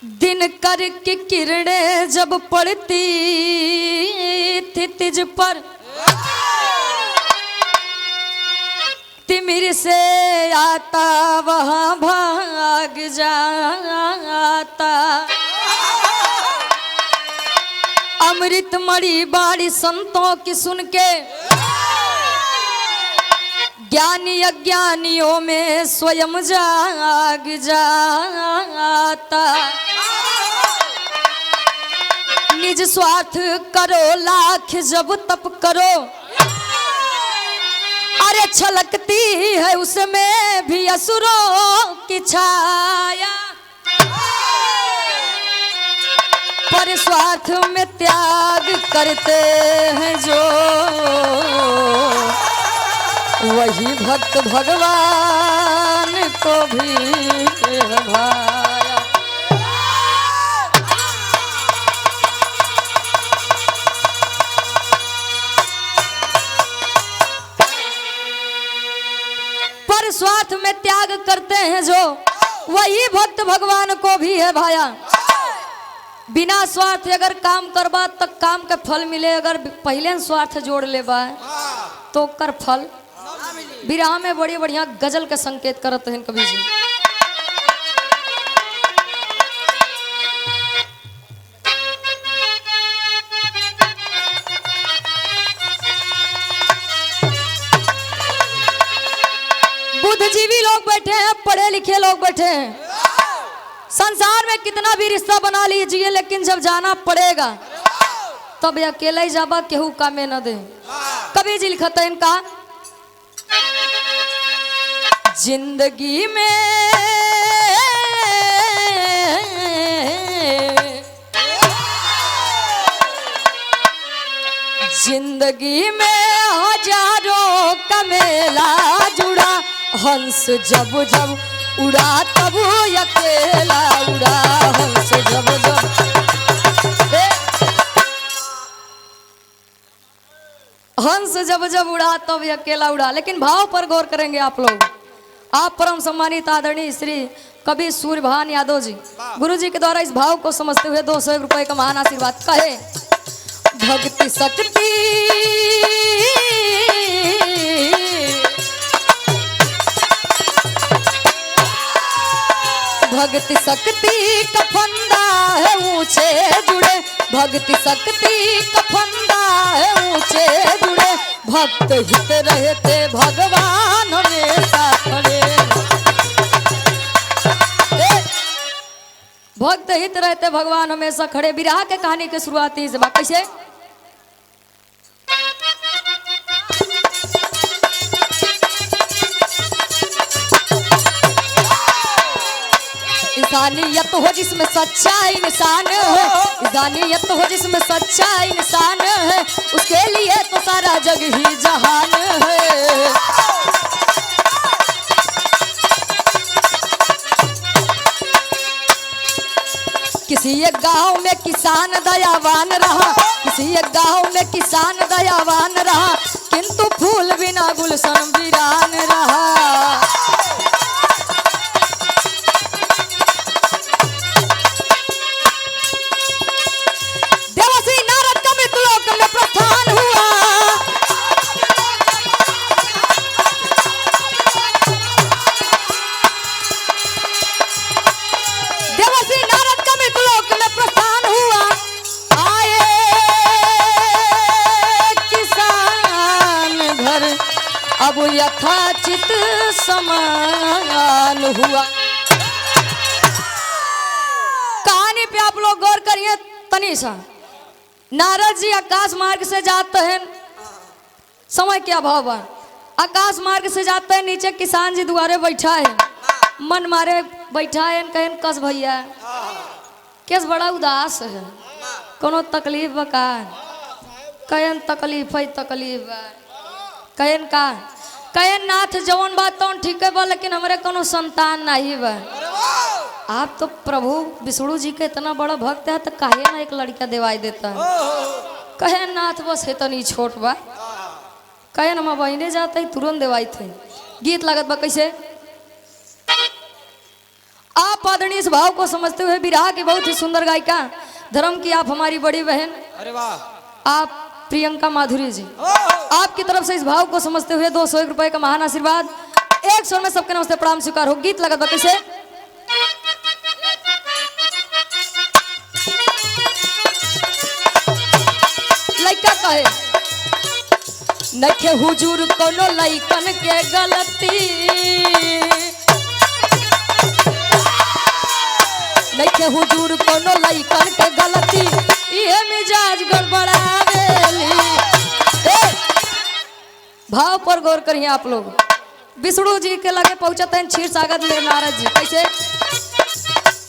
दिन कर की किरणें जब पड़ती थी तिज पर, तिमिर से आता वहां भाग जाता। अमृत मणि बाड़ी संतों की सुन के, ज्ञानी अज्ञानियों में स्वयं जाग जाता। निज स्वार्थ करो लाख जब तप करो, अरे छलकती है उसमें भी असुरों की छाया। पर स्वार्थ में त्याग करते हैं जो, वही भक्त भगवान को भी भाया। पर स्वार्थ में त्याग करते हैं जो, वही भक्त भगवान को भी है भाया। बिना स्वार्थ अगर काम करबा तक काम का फल मिले, अगर पहले स्वार्थ जोड़ लेबा तो कर फल विराह में बड़ी बढ़िया गजल के संकेत करत हैं कवि जी। बुद्धिजीवी लोग बैठे हैं, पढ़े लिखे लोग बैठे हैं, संसार में कितना भी रिश्ता बना लीजिए, लेकिन जब जाना पड़ेगा तब अकेले ही जाबा, केहू कामे न दे। कवि जी लिखते हैं इनका, जिंदगी में जिंदगी में हजारों का मेला जुड़ा, हंस जब जब उड़ा तब अकेला उड़ा। हंस जब जब हंस जब जब उड़ा तब अकेला उड़ा। लेकिन भाव पर गौर करेंगे आप लोग। आप परम सम्मानित आदरणीय श्री कवि सूर्यभान यादव जी, गुरु जी के द्वारा इस भाव को समझते हुए 201 रुपए का महान आशीर्वाद। कहे, भक्ति शक्ति भक्ति शक्ति का फंदा है ऊंचे जुड़े, भक्ति शक्ति का फंदा है ऊंचे जुड़े। भक्त हित रहते भगवान हमेशा खड़े, भक्त हित रहते भगवान हमेशा खड़े। विरह के कहानी की शुरुआत इस बात कैसे, इंसानियत हो जिसमें सच्चा इंसान है, इंसानियत हो जिसमें सच्चा इंसान है, उसके लिए तो सारा जग ही जहान है। किसी एक गांव में किसान दयावान रहा, किसी एक गांव में किसान दयावान रहा, किंतु फूल बिना गुलशन वीरान रहा। अब यथाचित समान हुआ। कहानी पे आप लोग गौर करिए तनिषा। नारद जी आकाश मार्ग से जाते हैं, समय क्या भाव है, आकाश मार्ग से जाते हैं, नीचे किसान जी दुआरे बैठा है, मन मारे बैठा है, कहन कस भैया केस बड़ा उदास है, कोनो तकलीफ बका, कहन तकलीफ है, तकलीफ है, कहन का कहन नाथ जवन बात तौन ठीक है बा, लेकिन हमारे कोनो संतान नहीं बा। आप तो प्रभु विष्णु जी के इतना बड़ा भक्त है, तो काहे ना एक लड़का दिवाई देता है। कहन नाथ बस है तो नहीं छोट बा, कहन हम बहने जाते ही तुरंत दिवाई थे। गीत लागत बा कैसे, आप आदरणीय इस भाव को समझते हुए विरहा की बहुत ही सुंदर गायिका धर्म की आप हमारी बड़ी बहन, अरे वाह, आप प्रियंका माधुरी जी, आपकी तरफ से इस भाव को समझते हुए 201 रुपए का महान आशीर्वाद। एक स्वर में सबके नमस्ते प्रणाम स्वीकार हो। गीत लगत बाकी से लइका कहे नखे हुजूर कोनो लइकन के गलती, नखे हुजूर कोनो लइकन के गलती, ये मिजाज गड़बड़ावेली। भाव पर गौर करिए आप लोग। विष्णु जी के लगे पहुंचते हैं क्षीर सागर में नारद जी, कैसे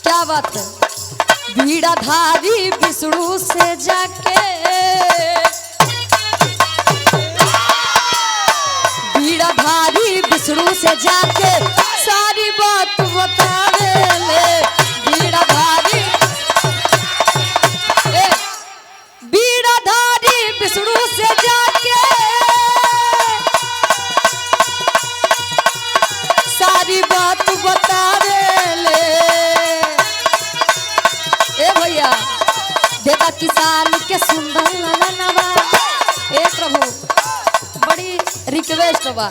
क्या बात है। बीड़ाधारी विष्णु से जाके, बीड़ाधारी विष्णु से जाके सारी बात बतावेले। बीड़ाधारी बीड़ाधारी विष्णु से जाके सारी बात बतावेले। ए भैया देता किसान के सुंदर ललनवा, ए प्रभु बड़ी रिक्वेस्ट बा,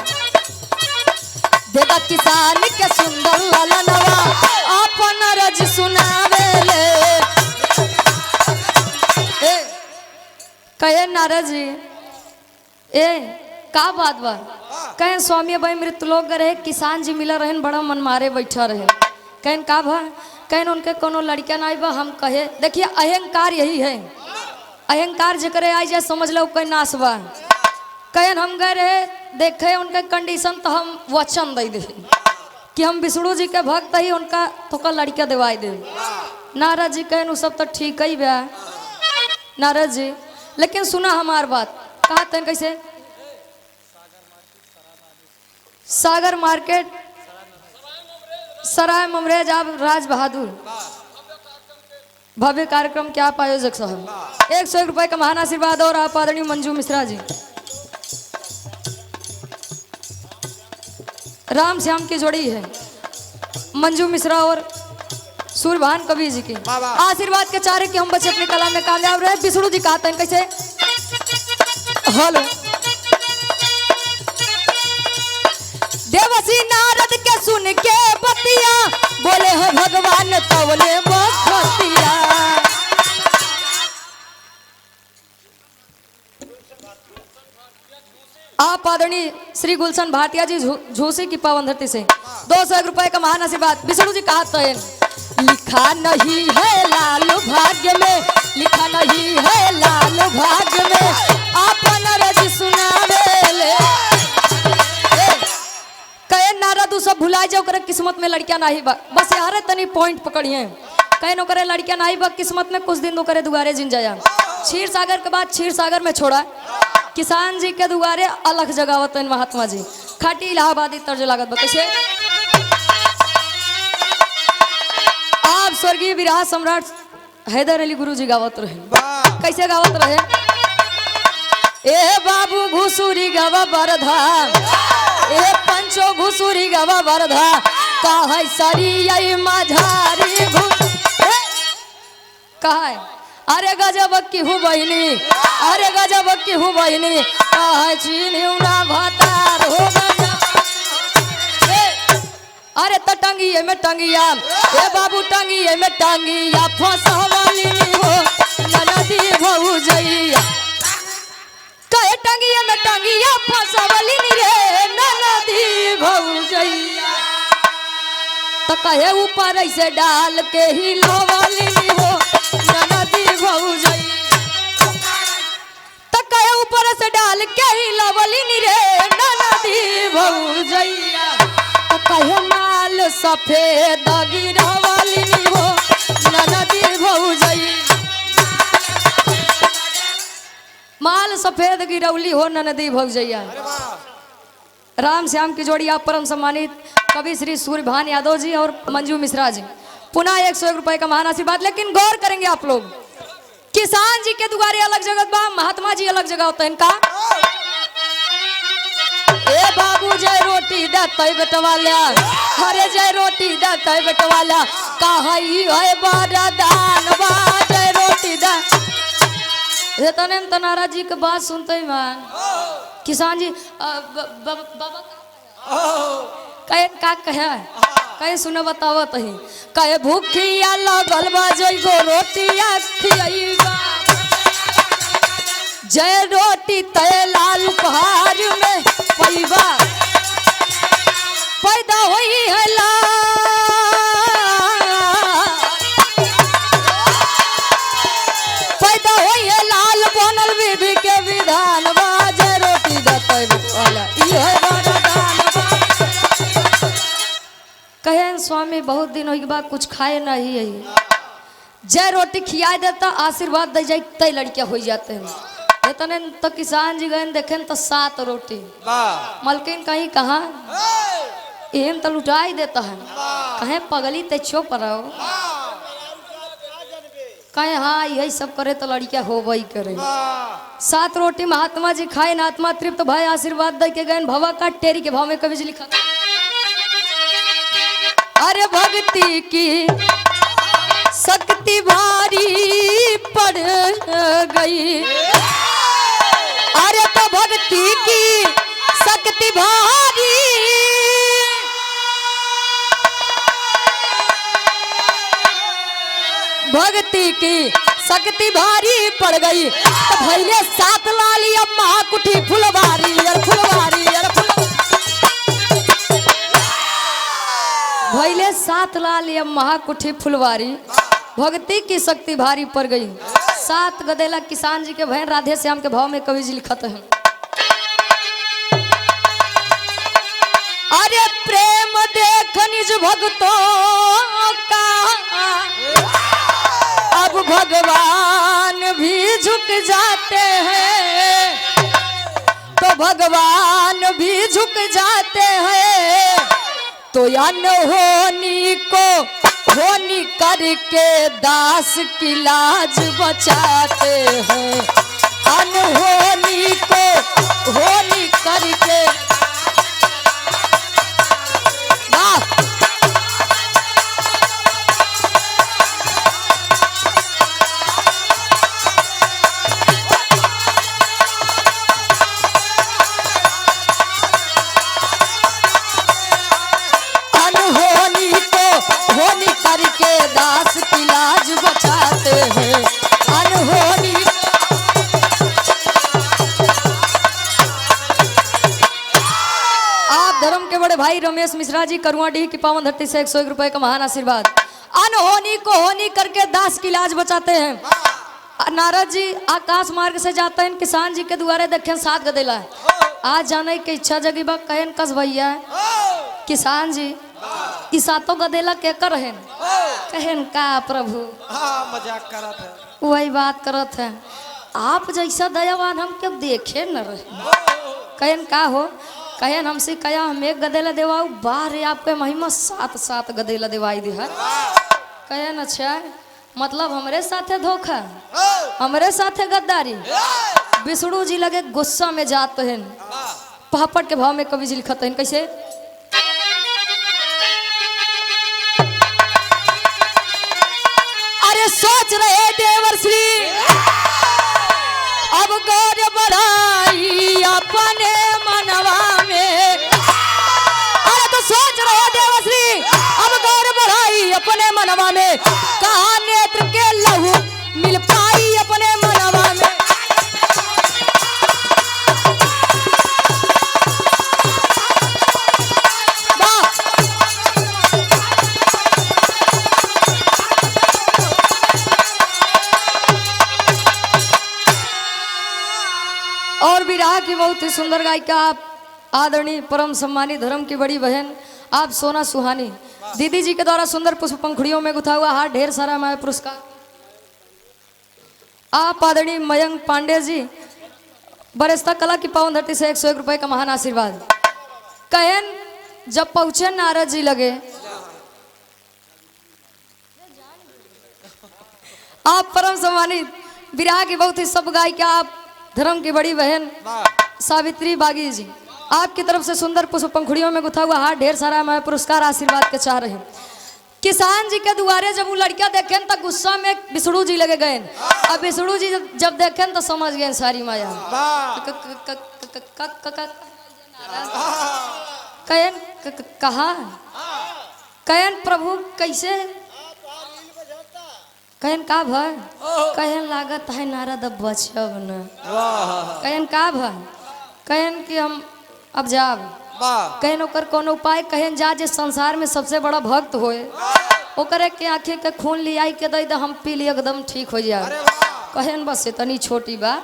देता किसान के सुंदर ललनवा अपन रज सुनावेले। कहे नारद जी ए का बात बा, कहे स्वामी भाई मृत्यु लोग रहे, किसान जी मिला रहे, बड़ा मन मारे बैठा रहे। कहन का भा, कहन उनके कोनो लड़का ना बा। हम कहे देखिए अहंकार यही है, अहंकार जकरे आई जाए समझ लो कोई नाश बा। कहन हम गए रहे देखे उनके कंडीशन, तो हम वचन दे दे कि हम विष्णु जी के भक्त ही, उनका तो लड़का दिवाई दे। नारद जी कहन सब तो ठीक ही बा नारद जी, लेकिन सुना हमार बात। कहा तन कैसे सागर मार्केट सराय ममरेज आप राज बहादुर भव्य कार्यक्रम के आप आयोजक साहब 101 रुपए का महान आशीर्वाद। और आप आदरणीय मंजू मिश्रा जी, राम श्याम की जोड़ी है मंजू मिश्रा और सूर्यभान कबीर जी की आशीर्वाद के चारे कि हम बच्चे अपनी कला में कामयाब रहे। विष्णु जी कहते हैं कैसे हेलो देवसी नारद के सुन के बतिया बोले हो भगवान तवले बखतिया। आप आदरणीय श्री गुलशन भाटिया जी झूसी की पावन धरती से 201 रुपए का महान आशीर्वाद। विष्णु जी कहते हैं लिखा नहीं है लाल भाग्य में, लिखा नहीं है लाल भाग्य में, आपन रज सुनावेले। कहे नारद उ सब भुला जाओ, करे किस्मत में लड़कियां नहीं बा, बस यार तनी पॉइंट पकड़िए। कहे नो करे लड़कियां नहीं बा किस्मत में, कुछ दिन तो करे दुआरे जिन जाया। क्षीर सागर के बाद क्षीर सागर में छोड़ा, किसान जी के दुआरे अलग जगावत महात्मा जी, खाटी इलाहाबादी तर्ज लागत बा। कैसे आप स्वर्गीय विराह सम्राट हैदर अली गुरु जी गावत रहे। कैसे गावत रहे ए बाबू घुसुरी गवा बरधा, ए पंचो घुसुरी गवा बरधा, कहा सरी माझारी कहा अरे गजब की हूँ बहिनी, अरे गजब की हूँ बहिनी, कहा चीनी भातार हो गया। अरे तो टंगिए में टंगिया ए बाबू, टंगिए में टंगिया फसवाली हो नदी भौजैया। कहे टंगिए में टंगिया फसवाली रे नदी भौजैया। तो कहे ऊपर ऐसे डाल के ही लवाली हो नदी भौजैया। तो कहे ऊपर से डाल के ही लवाली रे नदी भौजैया। कहे माल सफेद गिरावाली हो नदी भौजैया, माल सफेद गिरौली हो नदी भौजैया। राम श्याम की जोड़ी आप परम सम्मानित कवि श्री सूर्यभान यादव जी और मंजू मिश्रा जी, पुनः 101 रुपए का महान आशीर्वाद। लेकिन गौर करेंगे आप लोग, किसान जी के दुआरे अलग जगह बा, महात्मा जी अलग जगह होता है इनका। ए बाबू जय रोटी देते बेटवाला, अरे जय रोटी देते बेटवाला, कहाई है बरदान बा जय रोटी दे। ये तने तनारा जी के बात सुनते ही मान किसान जी बाबा कहे का कहे कहे सुने बताओ तही कहे भूखिया लगल बा जइगो रोटिया खियाइबा जय रोटी तय लाल पहाड़ में पैबा पैदा होई है ला पैदा होई है लाल बनल बीबी के विधान बा जय रोटी देते वाला ई है वरदान बा। कहे स्वामी बहुत दिन होई के बाद कुछ खाए नहीं है जय रोटी खिया देता आशीर्वाद दे जाए तय लड़कियां हो जाते हैं इतने तो किसान जी गए देखे तो 7 रोटी मलकिन कहीं कहा एम तो लुटा ही देता है कहे पगली ते छो पर कहे हाँ यही सब करे तो लड़कियां हो वही करे 7 रोटी महात्मा जी खाए न आत्मा तृप्त भाई आशीर्वाद दे के गए भवा का टेरी के भाव में कभी लिखा अरे भक्ति की शक्ति भारी पड़ गई अरे तो भक्ति की शक्ति भारी भक्ति की शक्ति भारी पड़ गई तो भैले 7 लाली अम्मा कुठी फुलवारी यार फुलवारी यार भैले 7 लाली अम्मा कुठी फुलवारी भक्ति की शक्ति भारी पड़ गई 7 गदेला किसान जी के बहन राधे श्याम के भाव में कवि जी लिखत है अरे प्रेम देख निज भक्तों का अब भगवान भी झुक जाते हैं तो भगवान भी झुक जाते हैं तो अनहोनी को होनी करके दास की लाज बचाते हैं अनहोनी को होनी करके करके दास की लाज बचाते हैं अनहोनी आप धर्म के बड़े भाई रमेश मिश्रा जी करुआडीह की पावन धरती से 101 रुपए का महान आशीर्वाद अनहोनी को होनी करके दास की लाज बचाते हैं नारद जी आकाश मार्ग से जाते हैं किसान जी के द्वारे देखे 7 गदेला आज जाने की इच्छा जगी बा कहन कस भैया किसान जी ई 7 गदेला के कर हैं कहन का प्रभु मजाक करत है वही बात करत है आप जैसा दयावान हम क्यों देखे न रहे कहन का हो कहन हमसे कया हम 1 गदेला देवाऊ बाहर आपके महिमा 7 गदेला देवाई दे है कहन अच्छा मतलब हमरे साथे धोखा हमरे साथे गद्दारी विष्णु जी लगे गुस्सा में जाते हैं पापड़ के भाव में कवि जी लिखते हैं कैसे अरे सोच रहे देवर श्री अब गौर बढ़ाई अपने मनवा में अरे तो सोच रहे देवर श्री अब गौर बढ़ाई अपने मनवा में कहा नेत्र के लहू मिल पाई अपने मनवा में और विराह की बहुत ही सुंदर गायिका आप आदरणीय परम सम्मानित धर्म की बड़ी बहन आप सोना सुहानी दीदी जी के द्वारा सुंदर पुष्प पंखुड़ियों में गुथा हुआ हार ढेर सारा मैं पुरस्कार आप आदरणीय मयंक पांडे जी बरस्ता कला की पावन धरती से 101 रुपए का महान आशीर्वाद कहन जब पहुंचे नारद जी लगे आप परम सम्मानित विराह की बहुत ही सब गायिका आप धर्म की बड़ी बहन सावित्री बागी जी आपकी तरफ से सुंदर पुष्प पंखुड़ियों में गुथा हुआ हार, ढेर सारा मैं पुरस्कार आशीर्वाद के चाह रहे हैं। किसान जी के दुआरे जब वो लड़कियां देखें तो गुस्सा में विष्णु जी लगे गए। अब विष्णु जी जब देखें तो समझ गए सारी माया। कहन कहा कहन प्रभु कैसे कहन का भर कहन लागत है नारद अब बचब न। कहन का भर कहन कि हम अब जाब। कहन ओकर कौन उपाय कहन जा जे संसार में सबसे बड़ा भक्त होए ओकरे के आंखें के खून लियाई के दे हम पी ली एकदम ठीक हो जाए। कहन बस इतनी छोटी बा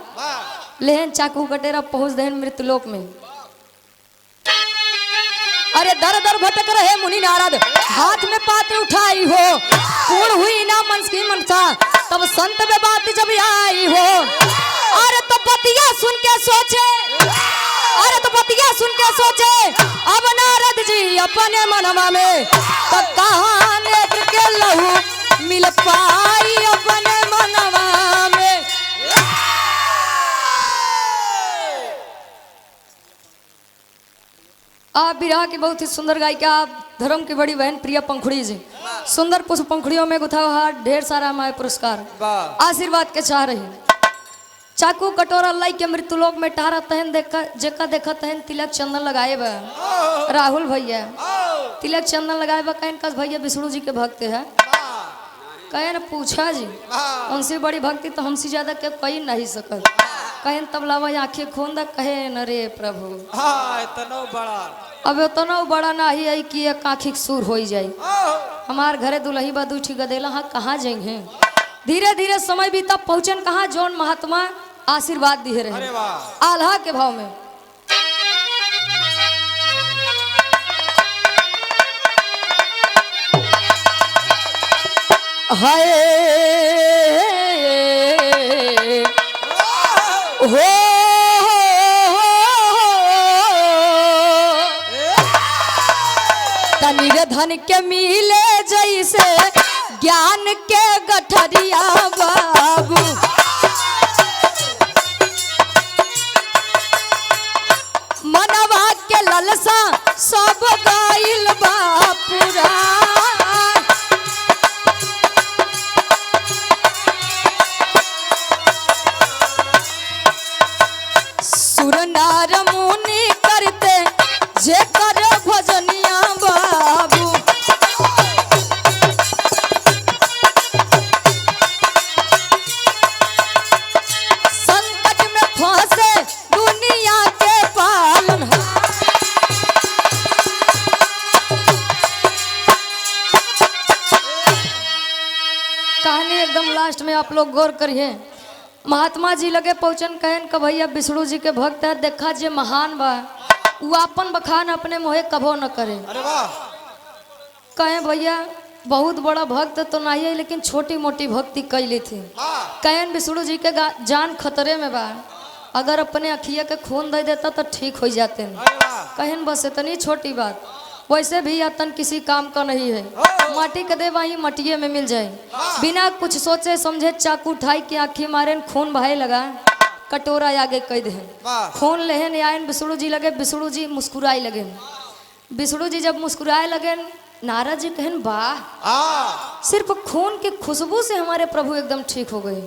लेहन चाकू कटेरा पहुंच देहन मृत्युलोक में। अरे दर दर भटक रहे मुनि नारद हाथ में पात्र उठाई हो पूर्ण हुई ना मन की मनसा तब संत में बात जब आई हो। अरे तो पतिया सुन के सोचे अरे तो पतिया सुन के सोचे अब नारद जी अपने मनवा में तो कहाँ नेत्र के लहू मिल पाई अपने मनवा में। आप बिरहा की बहुत ही सुंदर गायिका आप धर्म की बड़ी बहन प्रिया पंखुड़ी जी सुंदर पुष्प पंखुड़ियों में गुथा हुआ ढेर सारा हमारे पुरस्कार आशीर्वाद के चाह रही। चाकू कटोरा लाई के मृत्युलोक में टारा तहन देखा जेका देखा तहन तिलक चंदन लगाए बा राहुल भैया तिलक चंदन लगाए बा कहन का भैया विष्णु जी के भक्त है। कहन पूछा जी उनसे बड़ी भक्ति तो हमसे ज्यादा के कही नहीं सकल। कहन तब लावा आंखें खोन दा कहे न रे प्रभु इतना बड़ा अब उतना बड़ा ना ही है कि एक आँखी सूर हो जाए। हमार घरे दुल्ही बा दू ठी गदेला हाँ कहाँ जाएंगे। धीरे धीरे समय बीता पहुंचन कहाँ जौन महात्मा आशीर्वाद दिए रहे आल्हा के भाव में। हाय हो तनिर धन के मिले जैसे ज्ञान के गठरिया बाबू मनवा के ललसा सब गाइल बापुरा। सुर नार मुनि करते जे कर भजनिया बाबू संकट में फंसे दुनिया के पालन। कहानी एकदम लास्ट में आप लोग गौर करिए। महात्मा जी लगे पहुंचन कहन का भैया विष्णु जी के भक्त है देखा जे महान बा वो अपन बखान अपने मोहे कभो न करे। अरे वाह कहे भैया बहुत बड़ा भक्त तो नहीं है लेकिन छोटी मोटी भक्ति कैली थी। कहन विष्णु जी के जान खतरे में बा अगर अपने अखिया के खून दे देता तो ठीक हो जाते। कहन बस इतनी छोटी बात वैसे भी यतन किसी काम का नहीं है माटी के दे वही मटिए में मिल जाए। बिना कुछ सोचे समझे चाकू उठाई के आँखी मारे खून बहाए लगा कटोरा आगे कह दे खून लेहन आयन विष्णु जी लगे विष्णु जी मुस्कुराए लगे। विष्णु जी जब मुस्कुराए लगे नारद जी कहन वाह सिर्फ खून की खुशबू से हमारे प्रभु एकदम ठीक हो गए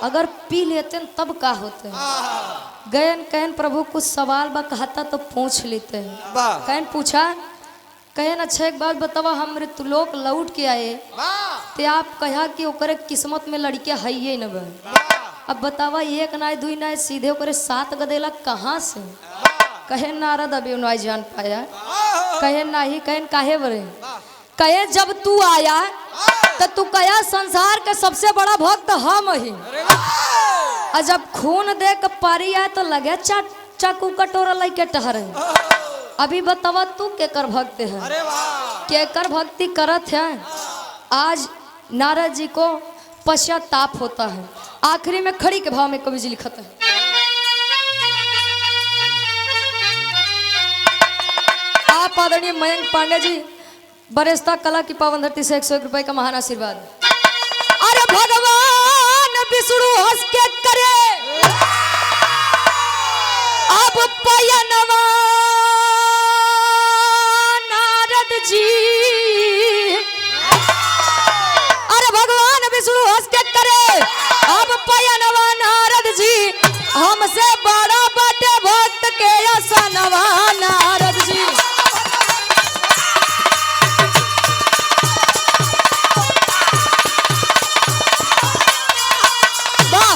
अगर पी लेते तब का होते गयन कहन प्रभु कुछ सवाल बा कहता तो पूछ लेते हैं। कहन पूछा कहन अच्छा एक बात बतावा हम मृत्युलोक लौट के आए ते आप कहा कि ओकरे किस्मत में लड़के है ही न बा। अब बतावा एक नाय दुई नाय सीधे ओकरे 7 गदेला कहाँ से। कहन नारद अभी नहीं जान पाया। कहन नहीं कहन काहे बरे कहे जब तू आया तो तू कया संसार के सबसे बड़ा भक्त हम ही और जब खून दे के पारी आए तो लगे चाकू कटोरा लेके टहरे। अभी बतावा तू केकर भक्त है केकर भक्ति करत है। आज नारद जी को पश्चाताप होता है। आखिरी में खड़ी के भाव में कवि जी लिखत है आप आदरणीय मयंक पांडे जी बरेस्ता कला की पावन धरती से 101 रुपए का महान आशीर्वाद। अरे भगवान विष्णु हंस के करे अब पयनवा जी। अरे भगवान विष्णु हंस के करे अब पयनवा नारद जी, हमसे बड़ा बाटे भक्त के असनवा नारद जी। वाह।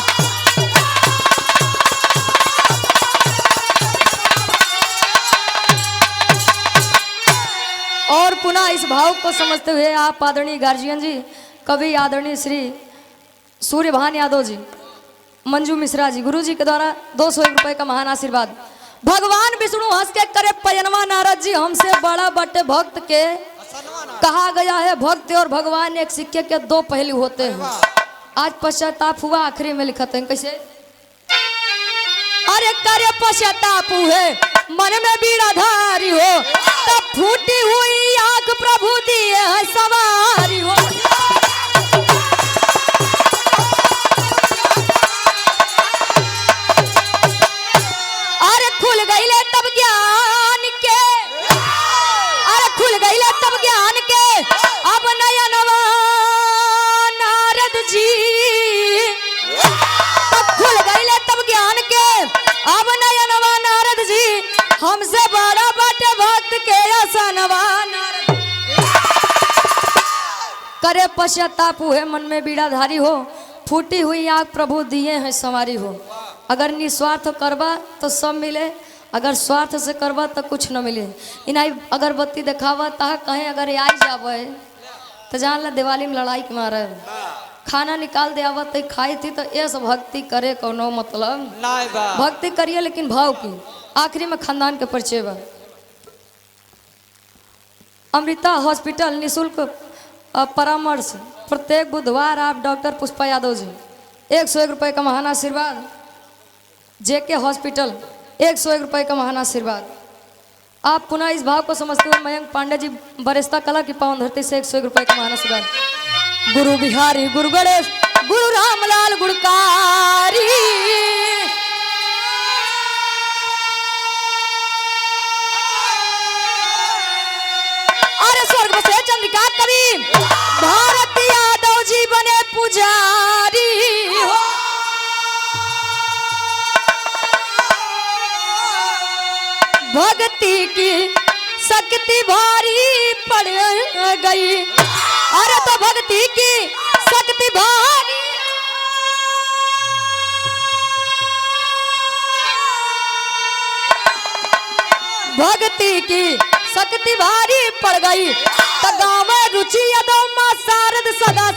और पुनः इस भाव को समझते हुए आप आदरणीय गार्जियन जी, कवि आदरणीय श्री सूर्यभान यादव जी, मंजू मिश्रा जी, गुरु जी के द्वारा 201 रुपए का महान आशीर्वाद। भगवान विष्णु हंस के करे पयनवा नारद जी, हमसे बड़ा बटे भक्त के। कहा गया है भक्त और भगवान एक सिक्के के दो पहलू होते हैं। आज पश्चाताप हुआ, आखिरी में लिखते हैं कैसे? अरे करे पश्चाताप हुए मन में बीड़ाधारी हो, तब फूटी हुई आंख प्रभु दिए है सवारी हो। अरे खुल गईले तब ज्ञान के, अरे खुल गईले तब ज्ञान के, अब नयनवा नारद जी। तब खुल गईले तब ज्ञान के, अब नयनवा नारद जी, हमसे बड़ा बाटे भक्त के असनवा नारद। करे पश्चाताप हुए मन में बीड़ाधारी हो, फूटी हुई आंख प्रभु दिए हैं सवारी हो। अगर निस्वार्थ करबा तो सब मिले, अगर स्वार्थ से करबा तो कुछ न मिले। इनाई अगरबत्ती दिखावा ता कहीं अगर आई जावे तो जान ला दिवाली में लड़ाई के मारे। खाना निकाल दे आवत तो खाई थी, तो ऐसा भक्ति करे कोनो मतलब नहीं बा। भक्ति करिए लेकिन भाव की। आखिरी में खानदान के परिचय बा। अमृता हॉस्पिटल निःशुल्क परामर्श प्रत्येक बुधवार। आप डॉक्टर पुष्पा यादव जी 101 रुपए का महान आशीर्वाद। जेके हॉस्पिटल 101 रुपए का महान आशीर्वाद। आप पुनः इस भाव को समझते हुए मयंक पांडे जी बरिस्ता कला की पावन धरती से 101 रुपए का महान आशीर्वाद। गुरु बिहारी गुरु गणेश गुरु रामलाल गुणकारी। अरे स्वर्ग से चंद्रिका कवि भारत यादव जी बने पुजारी हो। भक्ति की शक्ति भारी पड़ गई। अरे तो भक्ति की शक्ति भारी, भक्ति की शक्ति भारी पड़ गई। तो गाँव में रुचि यादव माँ शारद सदा